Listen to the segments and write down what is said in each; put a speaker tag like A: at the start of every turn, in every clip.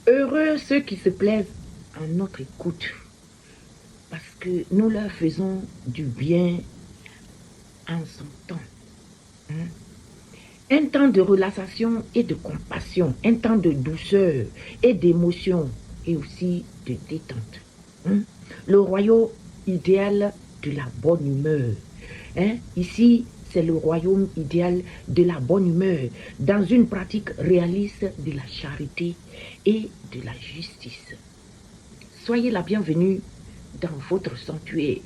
A: Heureux ceux qui se plaisent en notre écoute, parce que nous leur faisons du bien en son temps. Un temps de relaxation et de compassion, un temps de douceur et d'émotion et aussi de détente. Le royaume idéal de la bonne humeur. Ici, c'est le royaume idéal de la bonne humeur dans une pratique réaliste de la charité et de la justice. Soyez la bienvenue dans votre sanctuaire,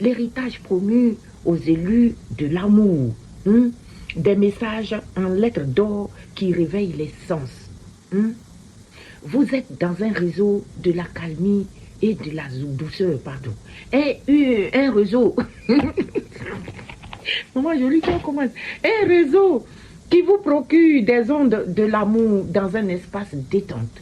A: l'héritage promu aux élus de l'amour. Des messages en lettres d'or qui réveillent les sens. Vous êtes dans un réseau de la calmie et de la douceur, pardon. Et un réseau. Maman jolie, tu commence. Un réseau qui vous procure des ondes de l'amour dans un espace détente.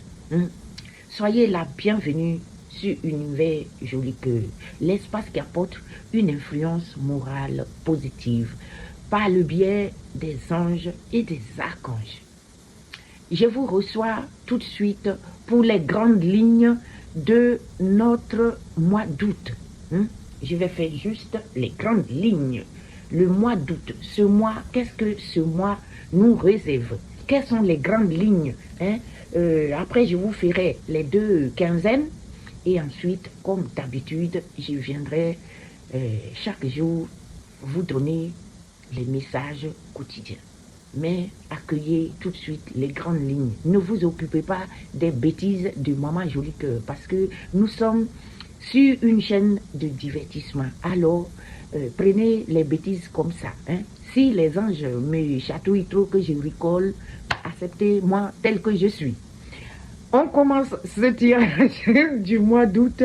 A: Soyez la bienvenue sur Univers Joli Cœur, l'espace qui apporte une influence morale positive par le biais des anges et des archanges. Je vous reçois tout de suite pour les grandes lignes de notre mois d'août. Je vais faire juste les grandes lignes. Le mois d'août, ce mois, qu'est-ce que ce mois nous réserve? Quelles sont les grandes lignes? Après, je vous ferai les 2 quinzaines et ensuite, comme d'habitude, je viendrai chaque jour vous donner les messages quotidiens. Mais accueillez tout de suite les grandes lignes. Ne vous occupez pas des bêtises de Maman Joli Cœur parce que nous sommes sur une chaîne de divertissement. Alors, prenez les bêtises comme ça. Si les anges me chatouillent trop que je rigole, acceptez-moi tel que je suis. On commence ce tirage du mois d'août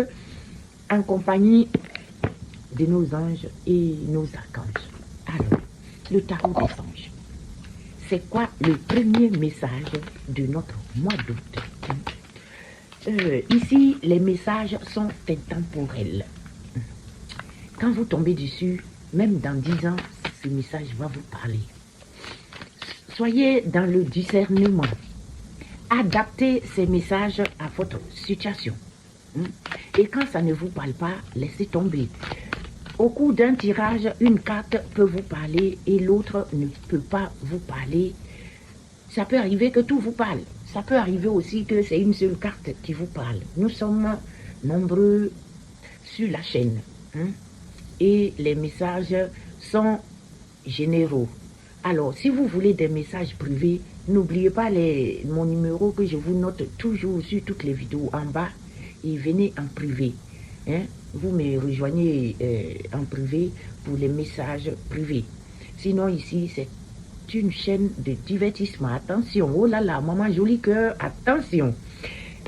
A: en compagnie de nos anges et nos archanges. Alors, le tarot des anges. C'est quoi le premier message de notre mois d'août? Ici, les messages sont intemporels. Quand vous tombez dessus, même dans 10 ans, ce message va vous parler. Soyez dans le discernement. Adaptez ces messages à votre situation. Et quand ça ne vous parle pas, laissez tomber. Au cours d'un tirage, une carte peut vous parler et l'autre ne peut pas vous parler. Ça peut arriver que tout vous parle. Ça peut arriver aussi que c'est une seule carte qui vous parle. Nous sommes nombreux sur la chaîne. Et les messages sont généraux. Alors, si vous voulez des messages privés, n'oubliez pas mon numéro que je vous note toujours sur toutes les vidéos en bas et venez en privé. Vous me rejoignez en privé pour les messages privés. Sinon, ici, c'est une chaîne de divertissement. Attention, oh là là, Maman Joli Cœur, attention.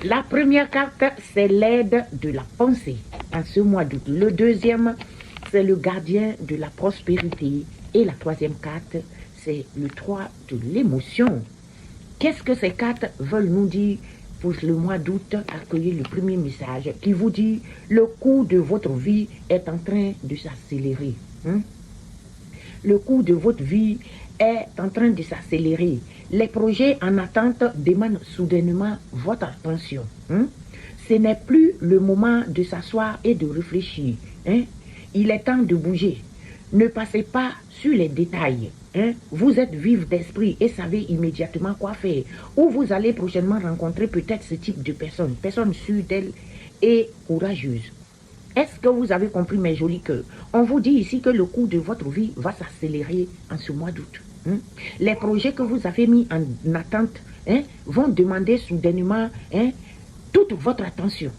A: La première carte, c'est l'aide de la pensée en ce mois d'août. Le deuxième, c'est le gardien de la prospérité. Et la troisième carte, c'est le 3 de l'émotion. Qu'est-ce que ces cartes veulent nous dire pour le mois d'août? Accueillez le premier message qui vous dit le cours de votre vie est en train de s'accélérer. Le cours de votre vie est en train de s'accélérer. Les projets en attente demandent soudainement votre attention. Ce n'est plus le moment de s'asseoir et de réfléchir. Il est temps de bouger. Ne passez pas sur les détails. Vous êtes vif d'esprit et savez immédiatement quoi faire. Ou vous allez prochainement rencontrer peut-être ce type de personne sûre d'elle et courageuse. Est-ce que vous avez compris, mes jolis cœurs? On vous dit ici que le cours de votre vie va s'accélérer en ce mois d'août. Les projets que vous avez mis en attente vont demander soudainement toute votre attention.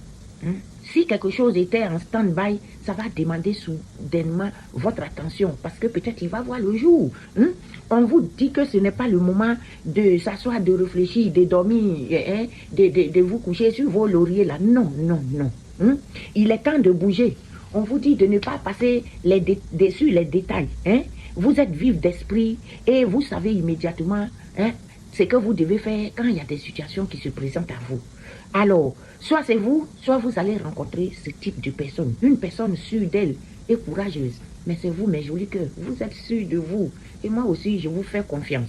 A: Si quelque chose était en stand-by, ça va demander soudainement votre attention parce que peut-être il va voir le jour. On vous dit que ce n'est pas le moment de s'asseoir, de réfléchir, de dormir, de vous coucher sur vos lauriers là. Non, non, non. Il est temps de bouger. On vous dit de ne pas passer sur les détails. Vous êtes vif d'esprit et vous savez immédiatement ce que vous devez faire quand il y a des situations qui se présentent à vous. Alors, soit c'est vous, soit vous allez rencontrer ce type de personne. Une personne sûre d'elle et courageuse. Mais c'est vous, mes jolis cœurs. Vous êtes sûrs de vous. Et moi aussi, je vous fais confiance.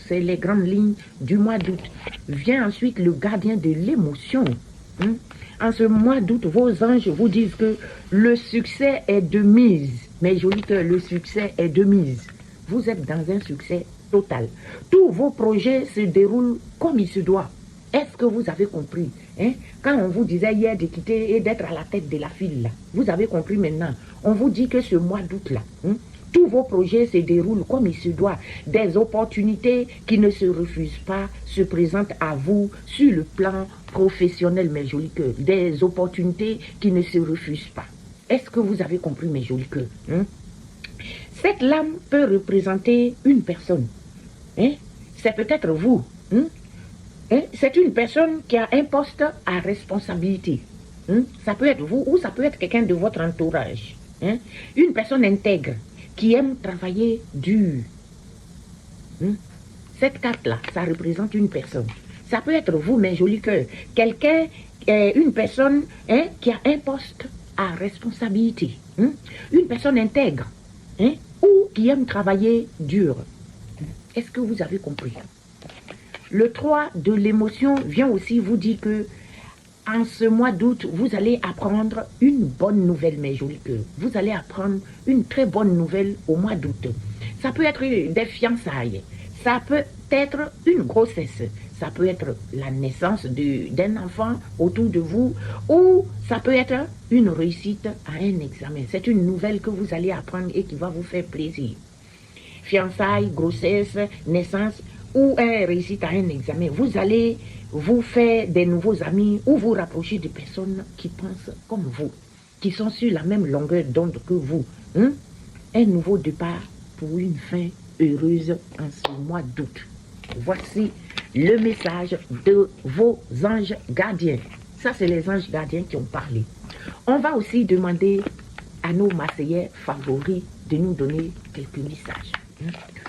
A: c'est les grandes lignes du mois d'août. Vient ensuite le gardien de l'émotion. En ce mois d'août, vos anges vous disent que le succès est de mise. Mes jolis cœurs, le succès est de mise. Vous êtes dans un succès total. Tous vos projets se déroulent comme il se doit. Est-ce que vous avez compris? Quand on vous disait hier de quitter et d'être à la tête de la file, là, vous avez compris maintenant. On vous dit que ce mois d'août-là, tous vos projets se déroulent comme il se doit. Des opportunités qui ne se refusent pas se présentent à vous sur le plan professionnel, mes jolis cœurs. Des opportunités qui ne se refusent pas. Est-ce que vous avez compris, mes jolis cœurs? Cette lame peut représenter une personne. C'est peut-être vous. C'est une personne qui a un poste à responsabilité. Ça peut être vous ou ça peut être quelqu'un de votre entourage. Une personne intègre qui aime travailler dur. Cette carte-là, ça représente une personne. Ça peut être vous, mes jolis cœurs. Quelqu'un, une personne qui a un poste à responsabilité. Une personne intègre ou qui aime travailler dur. Est-ce que vous avez compris? Le 3 de l'émotion vient aussi vous dire que en ce mois d'août, vous allez apprendre une bonne nouvelle, mes jolis cœurs. Vous allez apprendre une très bonne nouvelle au mois d'août. Ça peut être des fiançailles, ça peut être une grossesse, ça peut être la naissance d'un enfant autour de vous, ou ça peut être une réussite à un examen. C'est une nouvelle que vous allez apprendre et qui va vous faire plaisir. Fiançailles, grossesse, naissance, ou un réussite à un examen, vous allez vous faire des nouveaux amis ou vous rapprocher de personnes qui pensent comme vous, qui sont sur la même longueur d'onde que vous. Un nouveau départ pour une fin heureuse en ce mois d'août. Voici le message de vos anges gardiens. Ça, c'est les anges gardiens qui ont parlé. On va aussi demander à nos Marseillais favoris de nous donner quelques messages.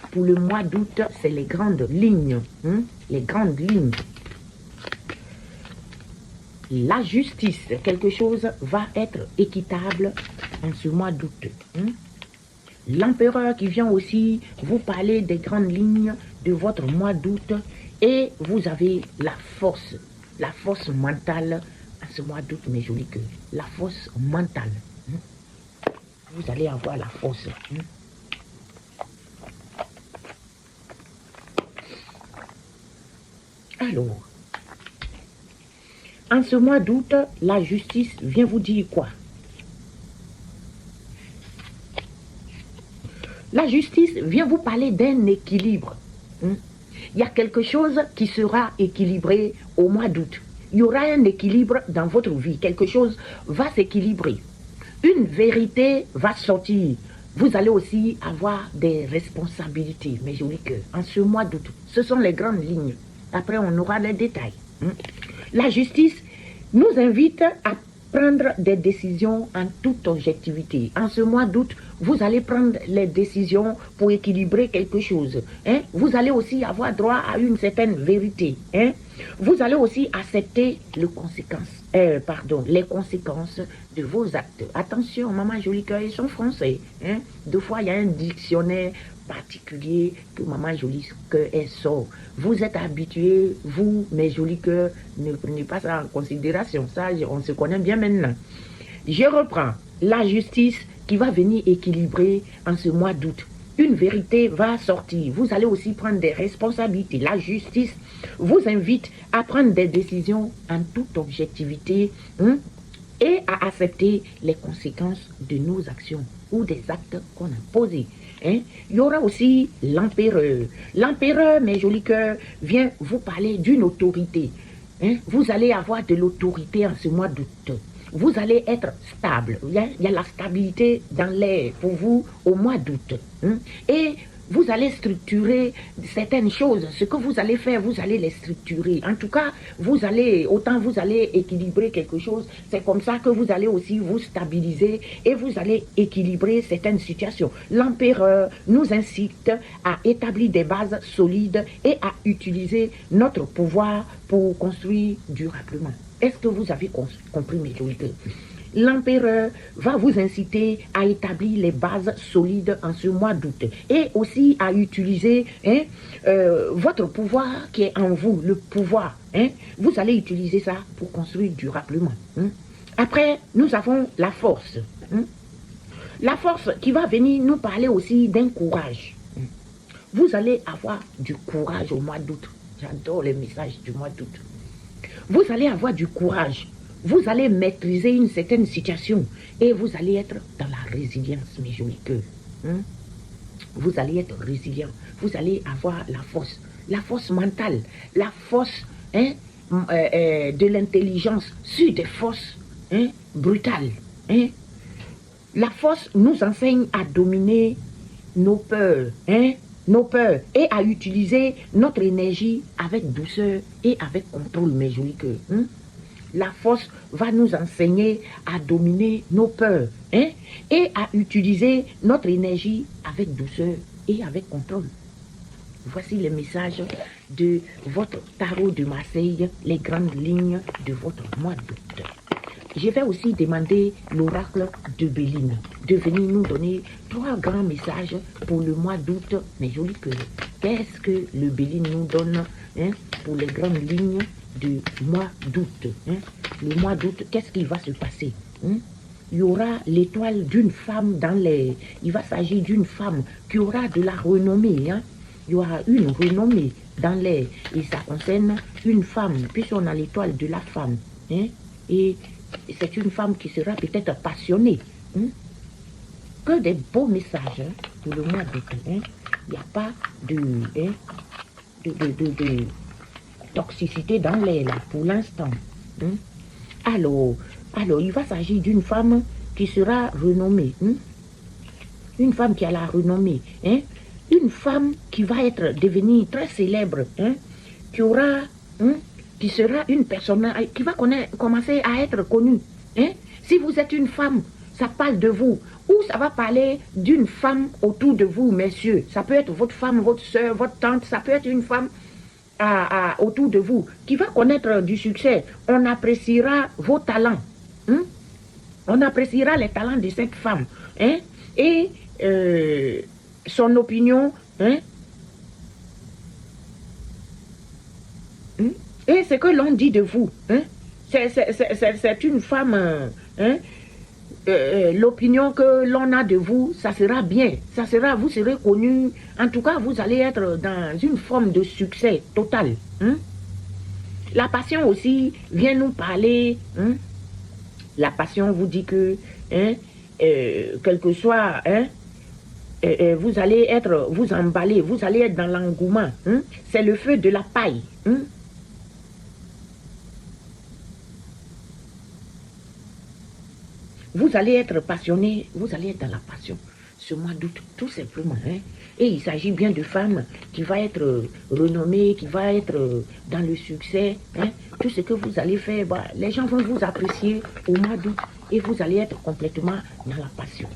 A: Pour le mois d'août, c'est les grandes lignes. Les grandes lignes. La justice, quelque chose va être équitable en ce mois d'août. L'empereur qui vient aussi vous parler des grandes lignes de votre mois d'août. Et vous avez la force mentale en ce mois d'août, mes jolis cœurs. La force mentale. Vous allez avoir la force. Alors, en ce mois d'août, la justice vient vous dire quoi? La justice vient vous parler d'un équilibre. Il y a quelque chose qui sera équilibré au mois d'août. Il y aura un équilibre dans votre vie. Quelque chose va s'équilibrer. Une vérité va sortir. Vous allez aussi avoir des responsabilités, mes jolis cœurs, en ce mois d'août. Ce sont les grandes lignes. Après, on aura les détails. La justice nous invite à prendre des décisions en toute objectivité. En ce mois d'août, vous allez prendre les décisions pour équilibrer quelque chose. Vous allez aussi avoir droit à une certaine vérité. Vous allez aussi accepter les conséquences de vos actes. Attention, maman jolie cœur, ils sont français. Deux fois, il y a un dictionnaire particulier que maman jolie cœur est sort. Vous êtes habitués, vous, mes jolis cœurs, ne prenez pas ça en considération. Ça, on se connaît bien maintenant. Je reprends. La justice qui va venir équilibrer en ce mois d'août. Une vérité va sortir. Vous allez aussi prendre des responsabilités. La justice vous invite à prendre des décisions en toute objectivité et à accepter les conséquences de nos actions ou des actes qu'on a posés. Il y aura aussi l'empereur. L'empereur, mes jolis cœurs, vient vous parler d'une autorité. Vous allez avoir de l'autorité en ce mois d'août. Vous allez être stable. Il y a la stabilité dans l'air pour vous au mois d'août. Et vous allez structurer certaines choses. Ce que vous allez faire, vous allez les structurer. En tout cas, vous allez équilibrer quelque chose. C'est comme ça que vous allez aussi vous stabiliser et vous allez équilibrer certaines situations. L'empereur nous incite à établir des bases solides et à utiliser notre pouvoir pour construire durablement. Est-ce que vous avez compris, mes jolis cœurs? l'empereur va vous inciter à établir les bases solides en ce mois d'août et aussi à utiliser votre pouvoir qui est en vous, le pouvoir. Vous allez utiliser ça pour construire durablement. Après, nous avons la force. La force qui va venir nous parler aussi d'un courage. Vous allez avoir du courage au mois d'août. J'adore les messages du mois d'août. Vous allez avoir du courage. Vous allez maîtriser une certaine situation et vous allez être dans la résilience, mes jolis cœurs. Vous allez être résilient. Vous allez avoir la force mentale, la force de l'intelligence sur des forces brutales. La force nous enseigne à dominer nos peurs, et à utiliser notre énergie avec douceur et avec contrôle, mes jolis cœurs. La force va nous enseigner à dominer nos peurs et à utiliser notre énergie avec douceur et avec contrôle. Voici les messages de votre tarot de Marseille, les grandes lignes de votre mois d'août. Je vais aussi demander l'oracle de Béline de venir nous donner 3 grands messages pour le mois d'août, mes jolis cœurs. Qu'est-ce que le Béline nous donne pour les grandes lignes du mois d'août? Le mois d'août, qu'est-ce qui va se passer? Il y aura l'étoile d'une femme dans les... Il va s'agir d'une femme qui aura de la renommée. Il y aura une renommée dans les... Et ça concerne une femme, puisqu'on a l'étoile de la femme. Et c'est une femme qui sera peut-être passionnée. Que des beaux messages pour le mois d'août. Il n'y a pas de toxicité dans l'air là, pour l'instant. Alors, il va s'agir d'une femme qui sera renommée. Une femme qui a la renommée. Une femme qui va devenir très célèbre. Qui aura... qui sera une personne qui va commencer à être connue. Si vous êtes une femme, ça parle de vous. Ou ça va parler d'une femme autour de vous, messieurs. Ça peut être votre femme, votre soeur, votre tante. Ça peut être une femme autour de vous qui va connaître du succès. On appréciera vos talents. On appréciera les talents de cette femme. Et son opinion... Et ce que l'on dit de vous, c'est une femme, l'opinion que l'on a de vous, ça sera bien, vous serez connu, en tout cas vous allez être dans une forme de succès total. La passion aussi vient nous parler, la passion vous dit que, quel que soit, vous allez vous emballer, vous allez être dans l'engouement, c'est le feu de la paille. Vous allez être passionné, vous allez être dans la passion. Ce mois d'août, tout simplement. Et il s'agit bien de femmes qui va être renommée, qui va être dans le succès. Tout ce que vous allez faire, les gens vont vous apprécier au mois d'août et vous allez être complètement dans la passion.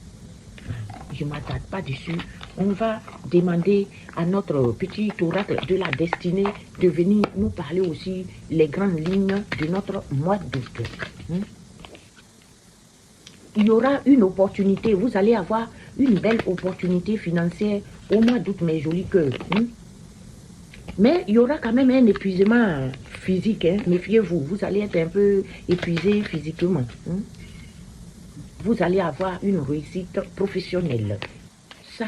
A: Je ne m'attarde pas dessus. On va demander à notre petit oracle de la destinée de venir nous parler aussi les grandes lignes de notre mois d'août. Il y aura une opportunité, vous allez avoir une belle opportunité financière au mois d'août, mes jolis cœurs. Mais il y aura quand même un épuisement physique, méfiez-vous, vous allez être un peu épuisé physiquement. Vous allez avoir une réussite professionnelle. Ça,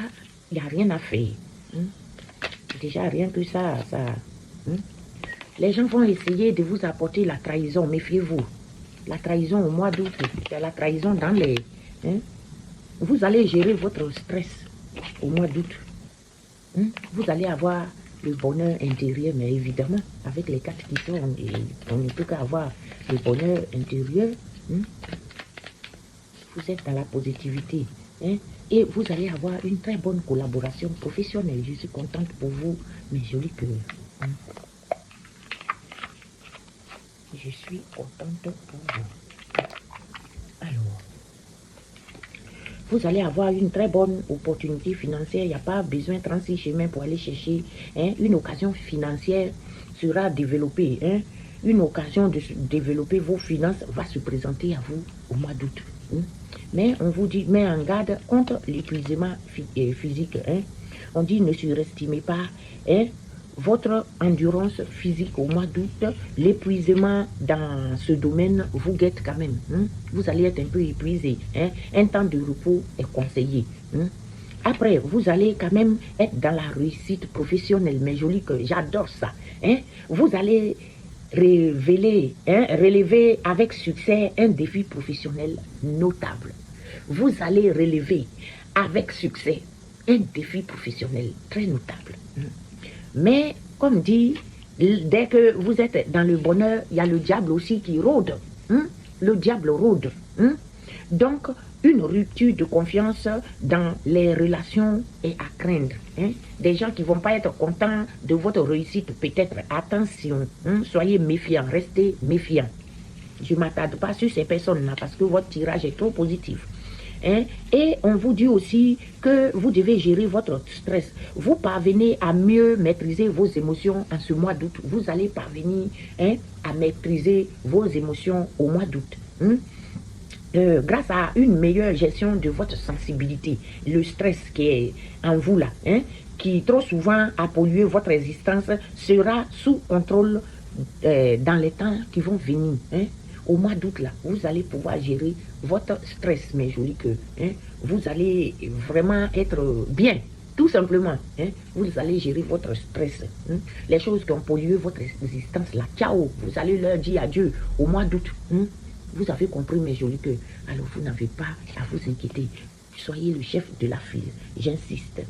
A: il n'y a rien à faire. Déjà, rien que ça. Les gens vont essayer de vous apporter la trahison, méfiez-vous. La trahison au mois d'août, c'est la trahison dans les... Vous allez gérer votre stress au mois d'août. Vous allez avoir le bonheur intérieur, mais évidemment, avec les 4 qui sont, on ne peut qu'avoir le bonheur intérieur. Vous êtes dans la positivité. Et vous allez avoir une très bonne collaboration professionnelle. Je suis contente pour vous, mes jolis cœurs. Je suis contente pour vous. Alors, vous allez avoir une très bonne opportunité financière. Il n'y a pas besoin de 36 chemins pour aller chercher. Une occasion financière sera développée. une occasion de développer vos finances va se présenter à vous au mois d'août. Mais on vous dit, mais en garde contre l'épuisement physique. On dit, ne surestimez pas votre endurance physique au mois d'août. L'épuisement dans ce domaine vous guette quand même. Vous allez être un peu épuisé. Un temps de repos est conseillé. Après, vous allez quand même être dans la réussite professionnelle, mais joli que j'adore ça. Vous allez relever avec succès un défi professionnel notable. Vous allez relever avec succès un défi professionnel très notable. Mais, comme dit, dès que vous êtes dans le bonheur, il y a le diable aussi qui rôde. Le diable rôde. Donc, une rupture de confiance dans les relations est à craindre. Des gens qui ne vont pas être contents de votre réussite, peut-être. Attention, soyez méfiants, restez méfiants. Je ne m'attarde pas sur ces personnes-là parce que votre tirage est trop positif. Et on vous dit aussi que vous devez gérer votre stress. Vous parvenez à mieux maîtriser vos émotions en ce mois d'août. Vous allez parvenir à maîtriser vos émotions au mois d'août. Grâce à une meilleure gestion de votre sensibilité, le stress qui est en vous là, qui trop souvent a pollué votre existence, sera sous contrôle dans les temps qui vont venir. Au mois d'août là, vous allez pouvoir gérer votre stress, mais joli que vous allez vraiment être bien, tout simplement. Vous allez gérer votre stress. Les choses qui ont pollué votre existence là, ciao, vous allez leur dire adieu au mois d'août. Vous avez compris, mes jolis que, alors vous n'avez pas à vous inquiéter. Soyez le chef de la file, j'insiste.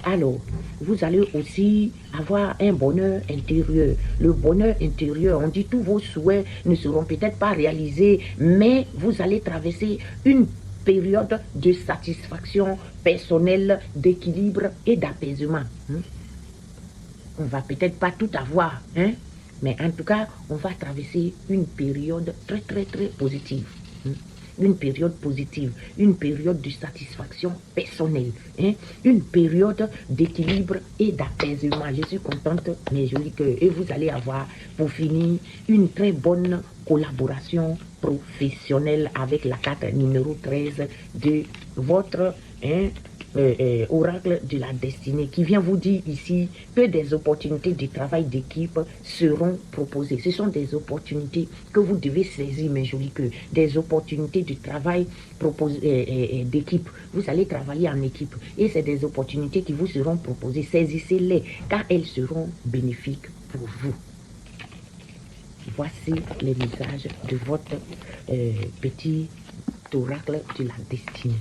A: Alors, vous allez aussi avoir un bonheur intérieur. Le bonheur intérieur, on dit tous vos souhaits ne seront peut-être pas réalisés, mais vous allez traverser une période de satisfaction personnelle, d'équilibre et d'apaisement. On va peut-être pas tout avoir, mais en tout cas, on va traverser une période très, très, très positive. Une période positive, une période de satisfaction personnelle, une période d'équilibre et d'apaisement. Je suis contente, mes jolis cœurs. Et vous allez avoir, pour finir, une très bonne collaboration professionnelle avec la carte numéro 13 de votre oracle de la destinée qui vient vous dire ici que des opportunités de travail d'équipe seront proposées. Ce sont des opportunités que vous devez saisir, mes jolis cœurs. Des opportunités de travail d'équipe. Vous allez travailler en équipe et c'est des opportunités qui vous seront proposées. Saisissez-les car elles seront bénéfiques pour vous. Voici les messages de votre petit oracle de la destinée.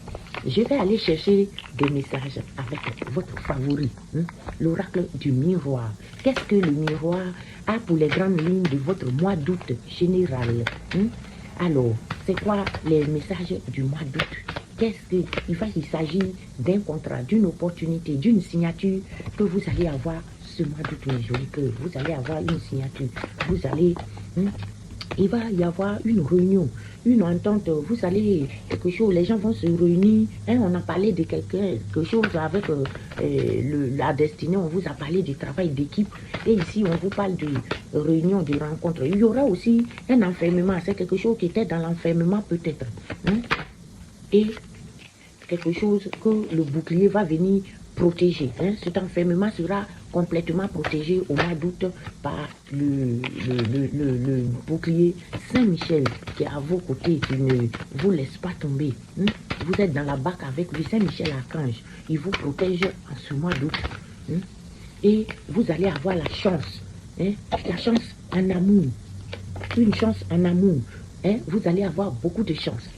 A: Je vais aller chercher des messages avec votre favori, l'oracle du miroir. Qu'est-ce que le miroir a pour les grandes lignes de votre mois d'août général? Alors, c'est quoi les messages du mois d'août? Il s'agit d'un contrat, d'une opportunité, d'une signature que vous allez avoir ce mois d'août, mes jolis cœurs. Vous allez avoir une signature. Vous allez... il va y avoir une réunion, une entente, vous allez quelque chose, les gens vont se réunir, on a parlé de quelque chose avec la destinée, on vous a parlé du travail d'équipe, et ici on vous parle de réunion, de rencontre. Il y aura aussi un enfermement, c'est quelque chose qui était dans l'enfermement peut-être, et quelque chose que le bouclier va venir protéger. Cet enfermement sera complètement protégé au mois d'août par le bouclier Saint-Michel qui est à vos côtés, qui ne vous laisse pas tomber. Vous êtes dans la barque avec lui, Saint-Michel Archange. Il vous protège en ce mois d'août. Et vous allez avoir la chance en amour. Une chance en amour. Vous allez avoir beaucoup de chance.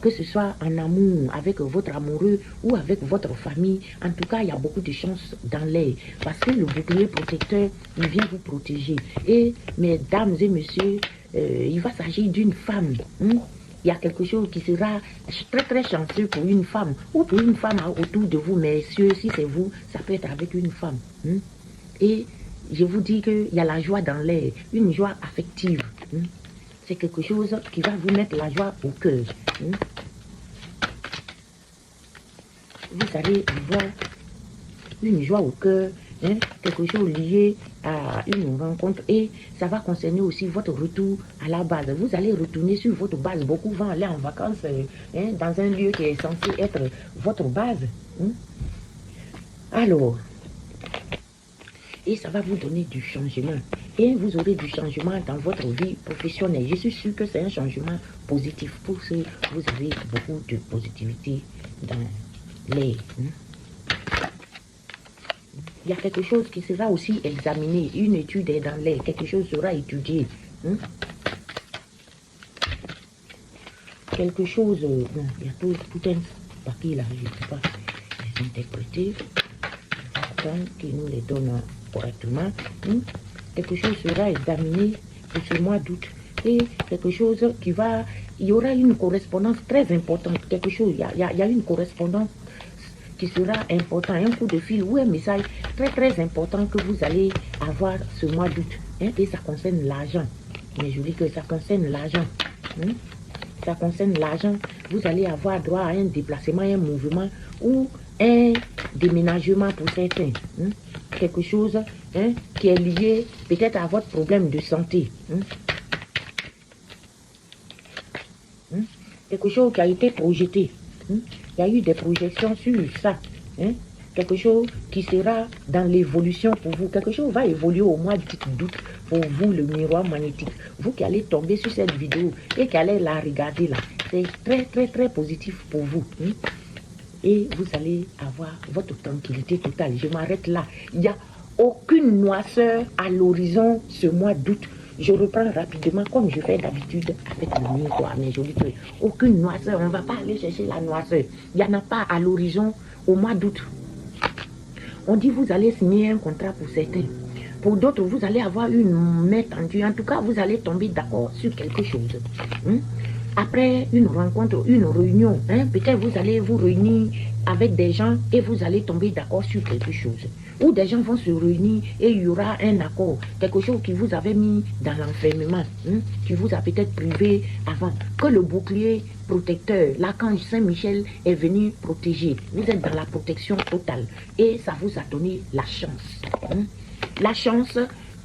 A: Que ce soit en amour avec votre amoureux ou avec votre famille, en tout cas, il y a beaucoup de chances dans l'air. Parce que le bouclier protecteur, il vient vous protéger. Et, mesdames et messieurs, il va s'agir d'une femme. Il y a quelque chose qui sera très, très chanceux pour une femme ou pour une femme autour de vous. Messieurs, si c'est vous, ça peut être avec une femme. Et je vous dis qu'il y a la joie dans l'air, une joie affective. C'est quelque chose qui va vous mettre la joie au cœur. Vous allez avoir une joie au cœur hein, quelque chose lié à une rencontre et ça va concerner aussi votre retour à la base. Vous allez retourner sur votre base. Beaucoup vont aller en vacances hein, dans un lieu qui est censé être votre base. Hein. Alors, et ça va vous donner du changement. Et vous aurez du changement dans votre vie professionnelle. Je suis sûr que c'est un changement positif pour ce vous avez beaucoup de positivité dans les... Il y a quelque chose qui sera aussi examiné. Une étude est dans l'air. Quelque chose sera étudié. Quelque chose... bon, il y a tout un papier là. Je ne sais pas les interpréter. Qui nous les donne correctement. Quelque chose sera examiné pour ce mois d'août. Et quelque chose qui va... Il y aura une correspondance très importante. Quelque chose... Il y a une correspondance qui sera important, un coup de fil ou un message très très important que vous allez avoir ce mois d'août. Hein, et ça concerne l'argent. Mais je dis que ça concerne l'argent. Ça concerne l'argent. Vous allez avoir droit à un déplacement, un mouvement ou un déménagement pour certains. Quelque chose qui est lié peut-être à votre problème de santé. Quelque chose qui a été projeté. Il y a eu des projections sur ça. Quelque chose qui sera dans l'évolution pour vous. Quelque chose va évoluer au mois d'août pour vous, le miroir magnétique. Vous qui allez tomber sur cette vidéo et qui allez la regarder là. C'est très, très, très positif pour vous. Et vous allez avoir votre tranquillité totale. Je m'arrête là. Il n'y a aucune noirceur à l'horizon ce mois d'août. Je reprends rapidement comme je fais d'habitude avec le miroir, mes jolis trucs. Aucune noirceur, on ne va pas aller chercher la noirceur. Il n'y en a pas à l'horizon au mois d'août. On dit vous allez signer un contrat pour certains. Pour d'autres, vous allez avoir une main tendue. En tout cas, vous allez tomber d'accord sur quelque chose. Après une rencontre, une réunion, peut-être vous allez vous réunir avec des gens et vous allez tomber d'accord sur quelque chose. Ou des gens vont se réunir et il y aura un accord, quelque chose qui vous avait mis dans l'enfermement, qui vous a peut-être privé avant, que le bouclier protecteur, l'archange Saint-Michel est venu protéger. Vous êtes dans la protection totale et ça vous a donné la chance. La chance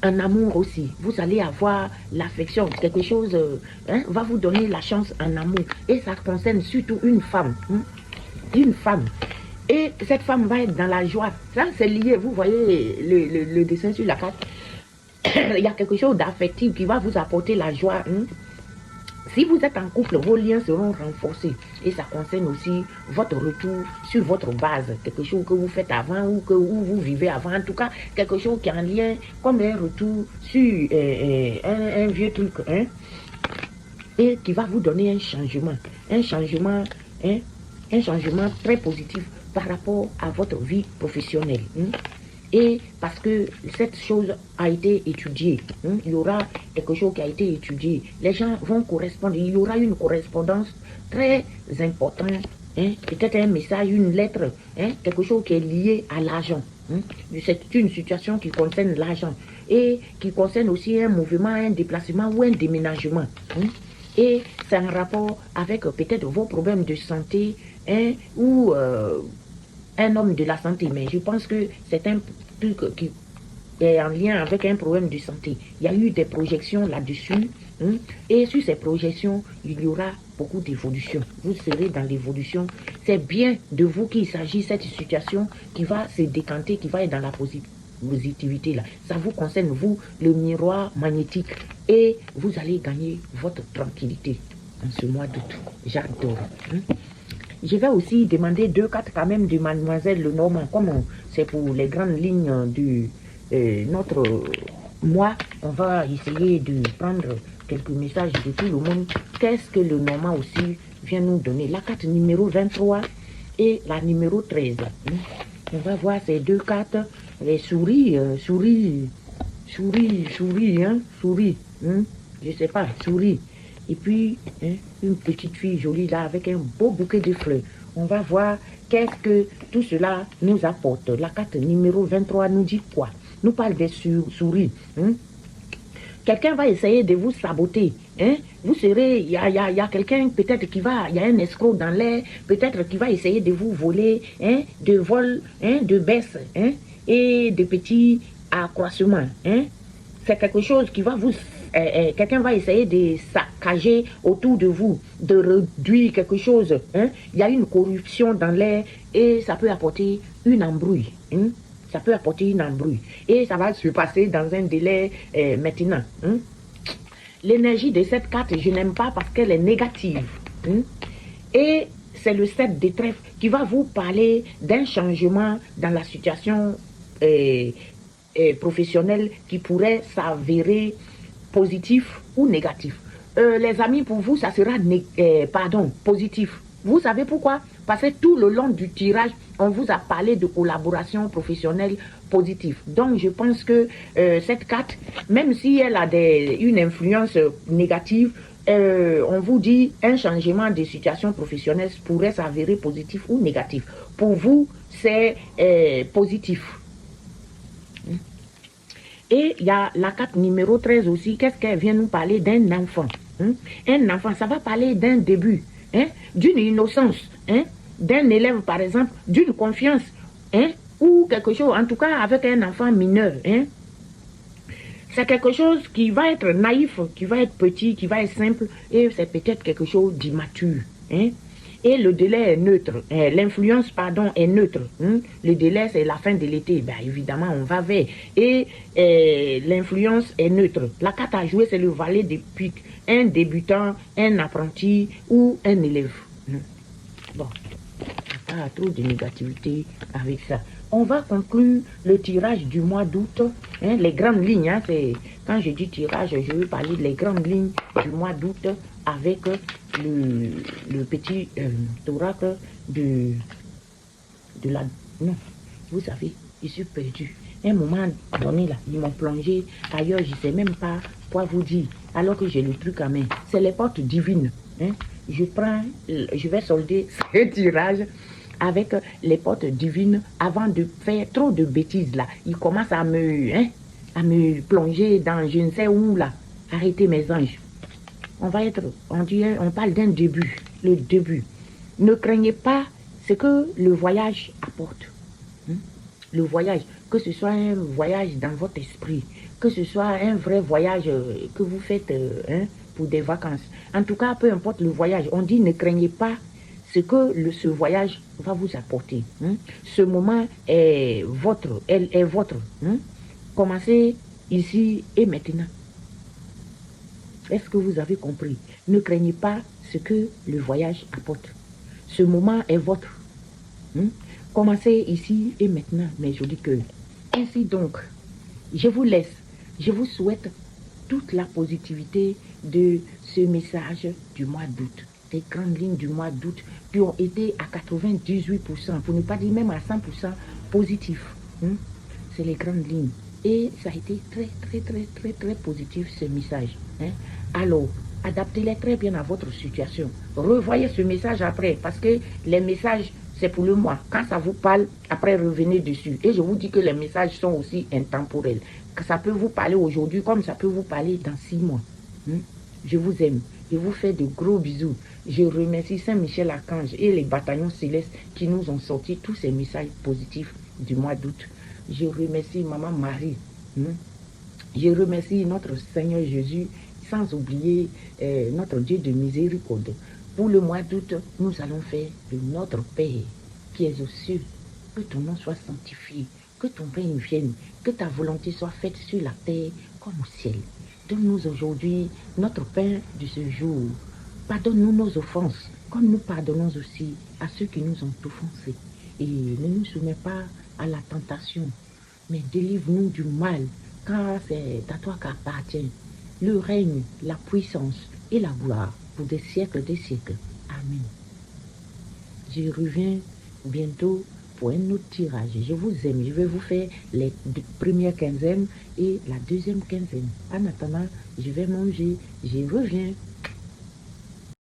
A: en amour aussi. Vous allez avoir l'affection, quelque chose va vous donner la chance en amour. Et ça concerne surtout une femme. Une femme. Et cette femme va être dans la joie. Ça, c'est lié. Vous voyez le dessin sur la carte. Il y a quelque chose d'affectif qui va vous apporter la joie. Si vous êtes en couple, vos liens seront renforcés. Et ça concerne aussi votre retour sur votre base. Quelque chose que vous faites avant ou que vous vivez avant. En tout cas, quelque chose qui est en lien comme un retour sur un vieux truc. Et qui va vous donner un changement. Un changement très positif par rapport à votre vie professionnelle. Et parce que cette chose a été étudiée, il y aura quelque chose qui a été étudié. Les gens vont correspondre, il y aura une correspondance très importante, peut-être un message, une lettre, quelque chose qui est lié à l'argent. C'est une situation qui concerne l'argent et qui concerne aussi un mouvement, un déplacement ou un déménagement. Et c'est en rapport avec peut-être vos problèmes de santé ou un homme de la santé. Mais je pense que c'est un truc qui est en lien avec un problème de santé. Il y a eu des projections là-dessus. Et sur ces projections, il y aura beaucoup d'évolution. Vous serez dans l'évolution. C'est bien de vous qu'il s'agit cette situation qui va se décanter, qui va être dans la positivité là. Ça vous concerne, vous, le miroir magnétique. Et vous allez gagner votre tranquillité en ce mois d'août. J'adore. Je vais aussi demander 2 cartes quand même de Mademoiselle Lenormand. Comme c'est pour les grandes lignes de notre mois, on va essayer de prendre quelques messages de tout le monde. Qu'est-ce que le Normand aussi vient nous donner? La carte numéro 23 et la numéro 13. On va voir ces 2 cartes. Les souris, souris. Je sais pas, souris. Et puis, une petite fille jolie là avec un beau bouquet de fleurs. On va voir qu'est-ce que tout cela nous apporte. La carte numéro 23 nous dit quoi? Nous parle des souris. Quelqu'un va essayer de vous saboter. Vous serez, il y a quelqu'un peut-être qui va, il y a un escroc dans l'air, peut-être qui va essayer de vous voler, de vol, de baisse. et de petits accroissements. Hein? C'est quelque chose qui va vous... quelqu'un va essayer de saccager autour de vous, de réduire quelque chose. Hein? Il y a une corruption dans l'air et ça peut apporter une embrouille. Hein? Ça peut apporter une embrouille. Et ça va se passer dans un délai maintenant. Hein? L'énergie de cette carte, je n'aime pas parce qu'elle est négative. Hein? Et c'est le 7 de trèfle qui va vous parler d'un changement dans la situation professionnelle qui pourrait s'avérer positif ou négatif. Les amis, pour vous, ça sera positif. Vous savez pourquoi? Parce que tout le long du tirage, on vous a parlé de collaboration professionnelle positive. Donc, je pense que cette carte, même si elle a une influence négative, on vous dit un changement de situation professionnelle pourrait s'avérer positif ou négatif. Pour vous, c'est positif. Et il y a la carte numéro 13 aussi. Qu'est-ce qu'elle vient nous parler? D'un enfant. Hein? Un enfant, ça va parler d'un début, hein? D'une innocence, hein? D'un élève, par exemple, d'une confiance, hein? Ou quelque chose, en tout cas avec un enfant mineur. Hein? C'est quelque chose qui va être naïf, qui va être petit, qui va être simple, et c'est peut-être quelque chose d'immature. Hein? Et le délai est neutre, l'influence, pardon, est neutre. Hein? Le délai, c'est la fin de l'été. Ben, évidemment, on va vers. Et l'influence est neutre. La carte à jouer, c'est le valet des piques. Un débutant, un apprenti ou un élève. Hein? Bon, pas trop de négativité avec ça. On va conclure le tirage du mois d'août. Hein, les grandes lignes, hein, quand je dis tirage, je veux parler des grandes lignes du mois d'août avec le petit oracle de la... Non, vous savez, je suis perdu. Un moment donné, là, ils m'ont plongé ailleurs, je ne sais même pas quoi vous dire, alors que j'ai le truc à main. C'est les portes divines. Hein. Je vais solder ce tirage avec les portes divines avant de faire trop de bêtises là. Ils commencent à me plonger dans je ne sais où là. Arrêtez mes anges. On parle d'un début, le début. Ne craignez pas ce que le voyage apporte. Hein? Le voyage, que ce soit un voyage dans votre esprit, que ce soit un vrai voyage que vous faites pour des vacances. En tout cas, peu importe le voyage, on dit ne craignez pas ce que ce voyage va vous apporter. Hein? Ce moment est votre, elle est votre. Hein? Commencez ici et maintenant. Est-ce que vous avez compris? Ne craignez pas ce que le voyage apporte. Ce moment est votre. Hein? Commencez ici et maintenant, mes jolis cœurs. Ainsi donc, je vous laisse. Je vous souhaite toute la positivité de ce message du mois d'août. Des grandes lignes du mois d'août qui ont été à 98%, pour ne pas dire même à 100% positifs. Hein? C'est les grandes lignes. Et ça a été très positif ce message. Hein? Alors, adaptez-les très bien à votre situation. Revoyez ce message après, parce que les messages, c'est pour le mois. Quand ça vous parle, après revenez dessus. Et je vous dis que les messages sont aussi intemporels. Que ça peut vous parler aujourd'hui comme ça peut vous parler dans 6 mois. Hein? Je vous aime. Je vous fais de gros bisous. Je remercie Saint-Michel-Archange et les bataillons célestes qui nous ont sorti tous ces messages positifs du mois d'août. Je remercie Maman Marie. Hein? Je remercie notre Seigneur Jésus, sans oublier notre Dieu de miséricorde. Pour le mois d'août, nous allons faire de notre Père qui est aux cieux. Que ton nom soit sanctifié, que ton règne vienne, que ta volonté soit faite sur la terre comme au ciel. Donne-nous aujourd'hui notre pain de ce jour. Pardonne-nous nos offenses, comme nous pardonnons aussi à ceux qui nous ont offensés. Et ne nous soumets pas à la tentation, mais délivre-nous du mal, car c'est à toi qu'appartient le règne, la puissance et la gloire pour des siècles. Amen. Je reviens bientôt pour un autre tirage. Je vous aime. Je vais vous faire les premières quinzaines et la deuxième quinzaine. En attendant, je vais manger. Je reviens.